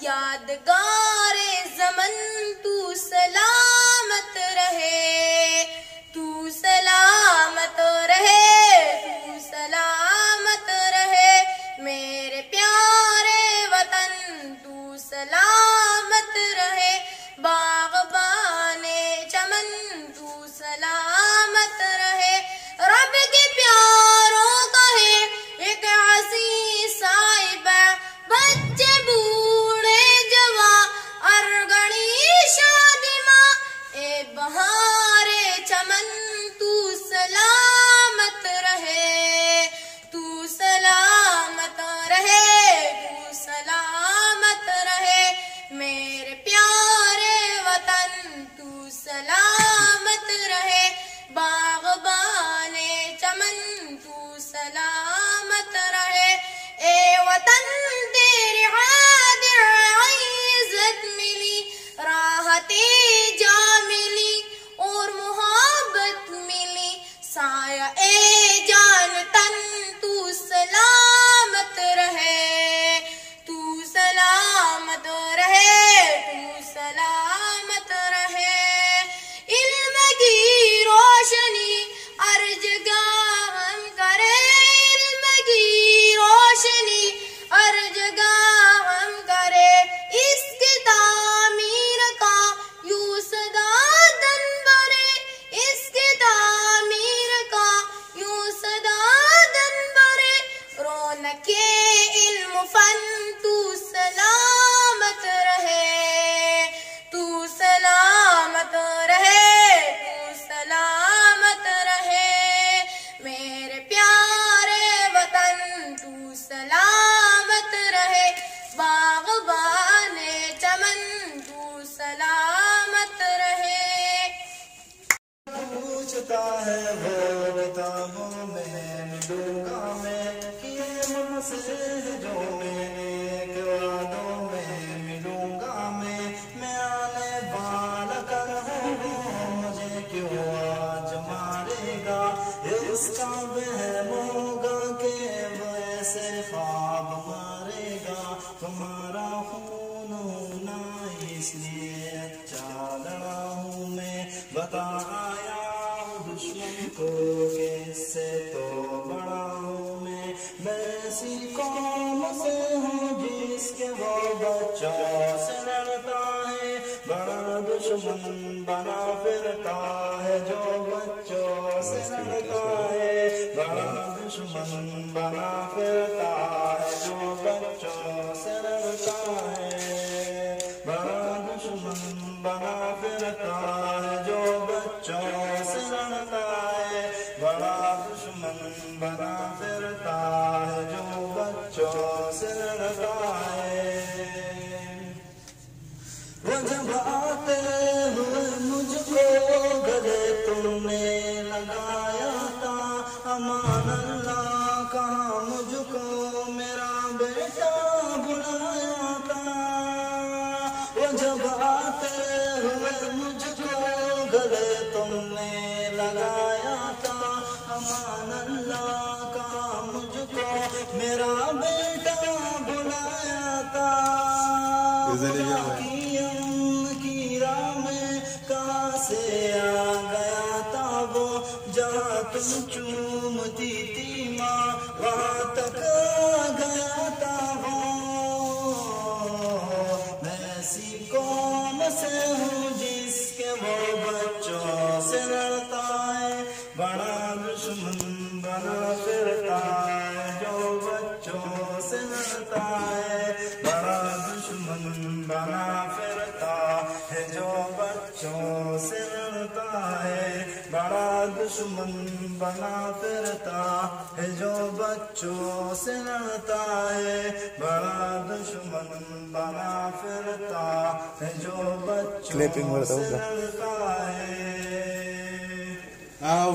यादगारे ज़मन तू सलामत रहे, तू सलामत रहे, तू सलामत रहे, मेरे प्यारे वतन तू सलामत रहे, बाग़बाने चमन तू सलामत रहे, रब के प्यारों का है एक हसी साहिबा, बच्चे बूढ़े जवा अरगड़ी शादी माँ, ए बहारे चमन तू सलामत रहे, तू सलामत रहे, तू सलामत रहे, मेरे प्यारे वतन तू सलामत रहे, बाग़बाने चमन तू सलामत रहे, ए वतन तेरी हादिर इज़्ज़त मिली, राहते जा मिली और मुहब्बत मिली, साया ए जान तन तू सलामत रहे, तू सलामत रहे, तू सलामत रहे, इल्म की रोशनी हर जगह हम करे, इल्म की रोशनी हर जगह हम करे, इसकी तामीर का यूं सदा दन भरे, इसकी तामीर का यूं सदा दन भरे, रौनके इल्म फन तू सलामत रहे, तू सलामत रहे, तू सलामत रहे, मेरे प्यारे वतन तू सलामत रहे, बाग़बाने चमन तू सलामत रहे। पूछता है वो किताबों में मिलूंगा मैं, किए मुझसे जो मैंने के वादों में मिलूंगा मैं आने वाला कल हूँ, मुझे क्यों आज मारेगा, इसका वहम होगा कि वो ऐसे ख्वाब मारेगा, तुम्हारा खून होना इसलिए अच्छा लड़ा हूँ मैं, बता आया हूँ दुश्मन को कि इससे तो बड़ा हूँ मैं ऐसी कौम से हूँ जिसके वो बच्चों से लड़ता है, बड़ा दुश्मन बना फिरता है जो बच्चों से लड़ता है, बड़ा दुश्मन बना फिरता है जो बच्चों से लड़ता है, बड़ा दुश्मन बना फिरता है जो बच्चों से लड़ता है, बड़ा दुश्मन बना फिरता है जो बच्चों से लड़ता है। वो जब आते हुए मुझको गले तुमने लगाया था, अमान अल्लाह कहा मुझको मेरा बेटा बुलाया था, वो जब आते हुए मुझको गले तुमने लगाया था, अमान अल्लाह कहा मुझको मेरा बेटा बुलाया था, की राह में कहाँ से आ गया था वो, जहाँ तुम चूमती थी माँ वहाँ तक आ गया था वो, मैं ऐसी कौम से हूँ जिसके वो बच्चों से लड़ता है, बड़ा दुश्मन बना फिरता है जो बच्चों से लड़ता है, बड़ा दुश्मन बना फिरता है जो बच्चों से लड़ता है, बड़ा दुश्मन बना फिरता है जो बच्चों से लड़ता है, बड़ा दुश्मन बना फिरता है जो बच्चों से लड़ता है। Ah,